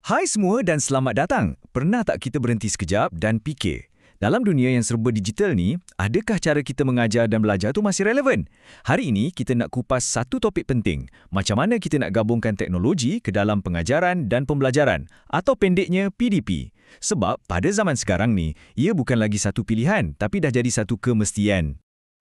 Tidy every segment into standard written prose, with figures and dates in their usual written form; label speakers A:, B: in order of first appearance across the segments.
A: Hai semua dan selamat datang. Pernah tak kita berhenti sekejap dan fikir, dalam dunia yang serba digital ni, adakah cara kita mengajar dan belajar tu masih relevan? Hari ini kita nak kupas satu topik penting. Macam mana kita nak gabungkan teknologi ke dalam pengajaran dan pembelajaran, atau pendeknya PDP. Sebab pada zaman sekarang ni, ia bukan lagi satu pilihan tapi dah jadi satu kemestian.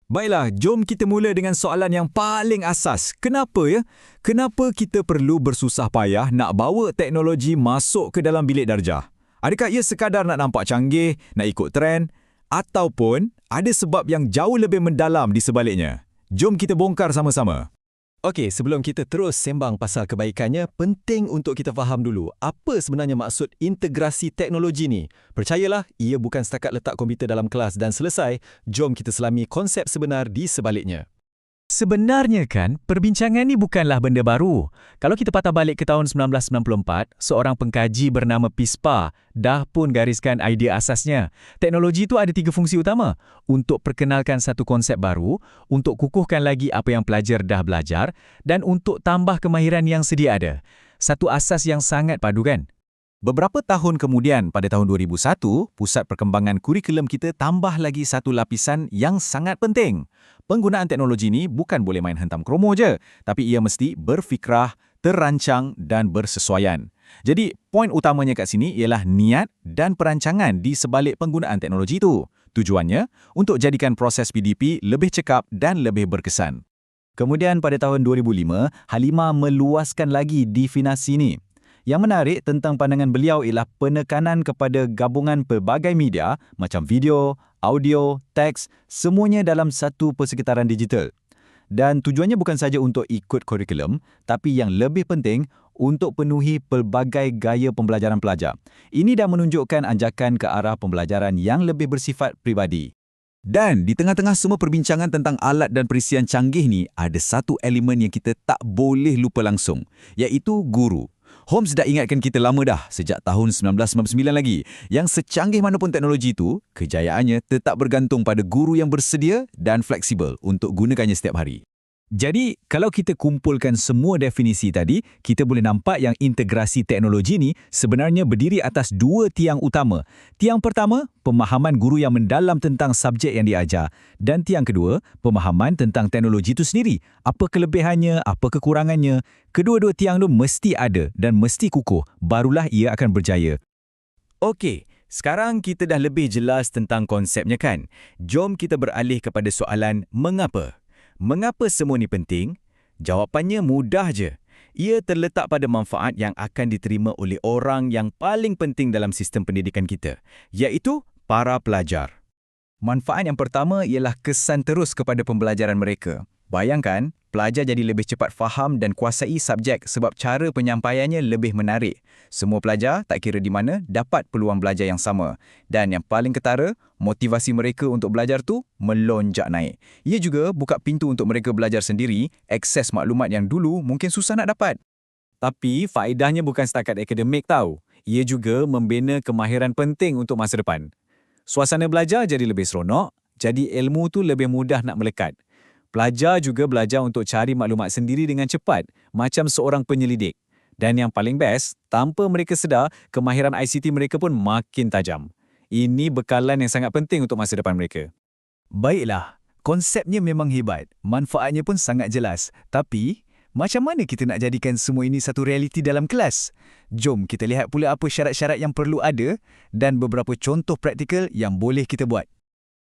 B: Baiklah, jom kita mula dengan soalan yang paling asas. Kenapa ya? Kenapa kita perlu bersusah payah nak bawa teknologi masuk ke dalam bilik darjah? Adakah ia sekadar nak nampak canggih, nak ikut trend? Ataupun ada sebab yang jauh lebih mendalam di sebaliknya? Jom kita bongkar sama-sama.
C: Okey, sebelum kita terus sembang pasal kebaikannya, penting untuk kita faham dulu apa sebenarnya maksud integrasi teknologi ni. Percayalah, ia bukan setakat letak komputer dalam kelas dan selesai. Jom kita selami konsep sebenar di sebaliknya.
D: Sebenarnya kan, perbincangan ni bukanlah benda baru. Kalau kita patah balik ke tahun 1994, seorang pengkaji bernama Pispa dah pun gariskan idea asasnya. Teknologi itu ada 3 fungsi utama. Untuk perkenalkan satu konsep baru, untuk kukuhkan lagi apa yang pelajar dah belajar, dan untuk tambah kemahiran yang sedia ada. Satu asas yang sangat padu kan?
B: Beberapa tahun kemudian, pada tahun 2001, Pusat Perkembangan Kurikulum kita tambah lagi satu lapisan yang sangat penting. Penggunaan teknologi ni bukan boleh main hentam kromo je, tapi ia mesti berfikrah, terancang dan bersesuaian. Jadi, poin utamanya kat sini ialah niat dan perancangan di sebalik penggunaan teknologi itu. Tujuannya, untuk jadikan proses PDP lebih cekap dan lebih berkesan. Kemudian pada tahun 2005, Halimah meluaskan lagi definisi ini. Yang menarik tentang pandangan beliau ialah penekanan kepada gabungan pelbagai media macam video, audio, teks, semuanya dalam satu persekitaran digital. Dan tujuannya bukan saja untuk ikut kurikulum, tapi yang lebih penting untuk penuhi pelbagai gaya pembelajaran pelajar. Ini dah menunjukkan anjakan ke arah pembelajaran yang lebih bersifat pribadi. Dan di tengah-tengah semua perbincangan tentang alat dan perisian canggih ni, ada satu elemen yang kita tak boleh lupa langsung, iaitu guru. Holmes dah ingatkan kita lama dah, sejak tahun 1999 lagi, yang secanggih manapun teknologi itu, kejayaannya tetap bergantung pada guru yang bersedia dan fleksibel untuk gunakannya setiap hari. Jadi, kalau kita kumpulkan semua definisi tadi, kita boleh nampak yang integrasi teknologi ni sebenarnya berdiri atas 2 tiang utama. Tiang pertama, pemahaman guru yang mendalam tentang subjek yang diajar. Dan tiang kedua, pemahaman tentang teknologi itu sendiri. Apa kelebihannya, apa kekurangannya. Kedua-dua tiang tu mesti ada dan mesti kukuh, barulah ia akan berjaya.
A: Okey, sekarang kita dah lebih jelas tentang konsepnya kan? Jom kita beralih kepada soalan mengapa. Mengapa semua ni penting? Jawapannya mudah je. Ia terletak pada manfaat yang akan diterima oleh orang yang paling penting dalam sistem pendidikan kita, iaitu para pelajar.
B: Manfaat yang pertama ialah kesan terus kepada pembelajaran mereka. Bayangkan, pelajar jadi lebih cepat faham dan kuasai subjek sebab cara penyampaiannya lebih menarik. Semua pelajar, tak kira di mana, dapat peluang belajar yang sama. Dan yang paling ketara, motivasi mereka untuk belajar tu melonjak naik. Ia juga buka pintu untuk mereka belajar sendiri, akses maklumat yang dulu mungkin susah nak dapat. Tapi faedahnya bukan setakat akademik tau. Ia juga membina kemahiran penting untuk masa depan. Suasana belajar jadi lebih seronok, jadi ilmu tu lebih mudah nak melekat. Pelajar juga belajar untuk cari maklumat sendiri dengan cepat, macam seorang penyelidik. Dan yang paling best, tanpa mereka sedar, kemahiran ICT mereka pun makin tajam. Ini bekalan yang sangat penting untuk masa depan mereka.
A: Baiklah, konsepnya memang hebat, manfaatnya pun sangat jelas. Tapi, macam mana kita nak jadikan semua ini satu realiti dalam kelas? Jom kita lihat pula apa syarat-syarat yang perlu ada dan beberapa contoh praktikal yang boleh kita buat.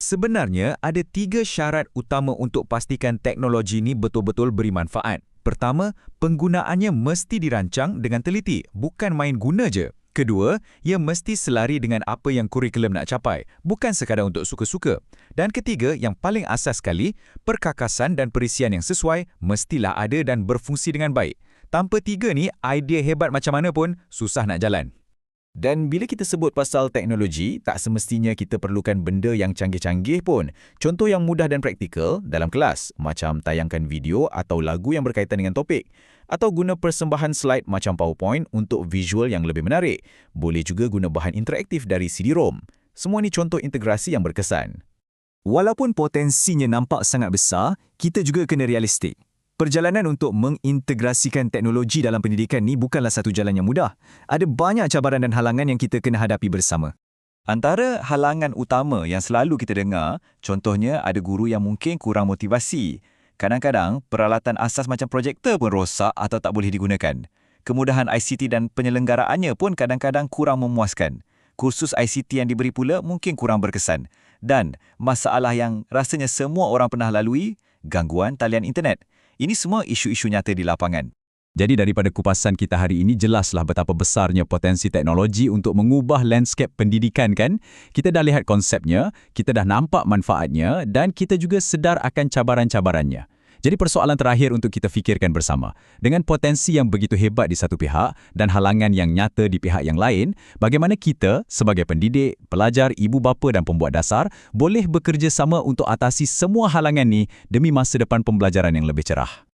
B: Sebenarnya, ada 3 syarat utama untuk pastikan teknologi ini betul-betul beri manfaat. Pertama, penggunaannya mesti dirancang dengan teliti, bukan main guna je. Kedua, ia mesti selari dengan apa yang kurikulum nak capai, bukan sekadar untuk suka-suka. Dan ketiga, yang paling asas sekali, perkakasan dan perisian yang sesuai mestilah ada dan berfungsi dengan baik. Tanpa 3 ni, idea hebat macam mana pun susah nak jalan.
A: Dan bila kita sebut pasal teknologi, tak semestinya kita perlukan benda yang canggih-canggih pun. Contoh yang mudah dan praktikal dalam kelas, macam tayangkan video atau lagu yang berkaitan dengan topik. Atau guna persembahan slide macam PowerPoint untuk visual yang lebih menarik. Boleh juga guna bahan interaktif dari CD-ROM. Semua ni contoh integrasi yang berkesan.
B: Walaupun potensinya nampak sangat besar, kita juga kena realistik.
A: Perjalanan untuk mengintegrasikan teknologi dalam pendidikan ni bukanlah satu jalan yang mudah. Ada banyak cabaran dan halangan yang kita kena hadapi bersama.
B: Antara halangan utama yang selalu kita dengar, contohnya ada guru yang mungkin kurang motivasi. Kadang-kadang, peralatan asas macam projektor pun rosak atau tak boleh digunakan. Kemudahan ICT dan penyelenggaraannya pun kadang-kadang kurang memuaskan. Kursus ICT yang diberi pula mungkin kurang berkesan. Dan masalah yang rasanya semua orang pernah lalui, gangguan talian internet. Ini semua isu-isu nyata di lapangan.
D: Jadi daripada kupasan kita hari ini, jelaslah betapa besarnya potensi teknologi untuk mengubah landscape pendidikan kan? Kita dah lihat konsepnya, kita dah nampak manfaatnya dan kita juga sedar akan cabaran-cabarannya. Jadi persoalan terakhir untuk kita fikirkan bersama, dengan potensi yang begitu hebat di satu pihak dan halangan yang nyata di pihak yang lain, bagaimana kita sebagai pendidik, pelajar, ibu bapa dan pembuat dasar boleh bekerjasama untuk atasi semua halangan ni demi masa depan pembelajaran yang lebih cerah.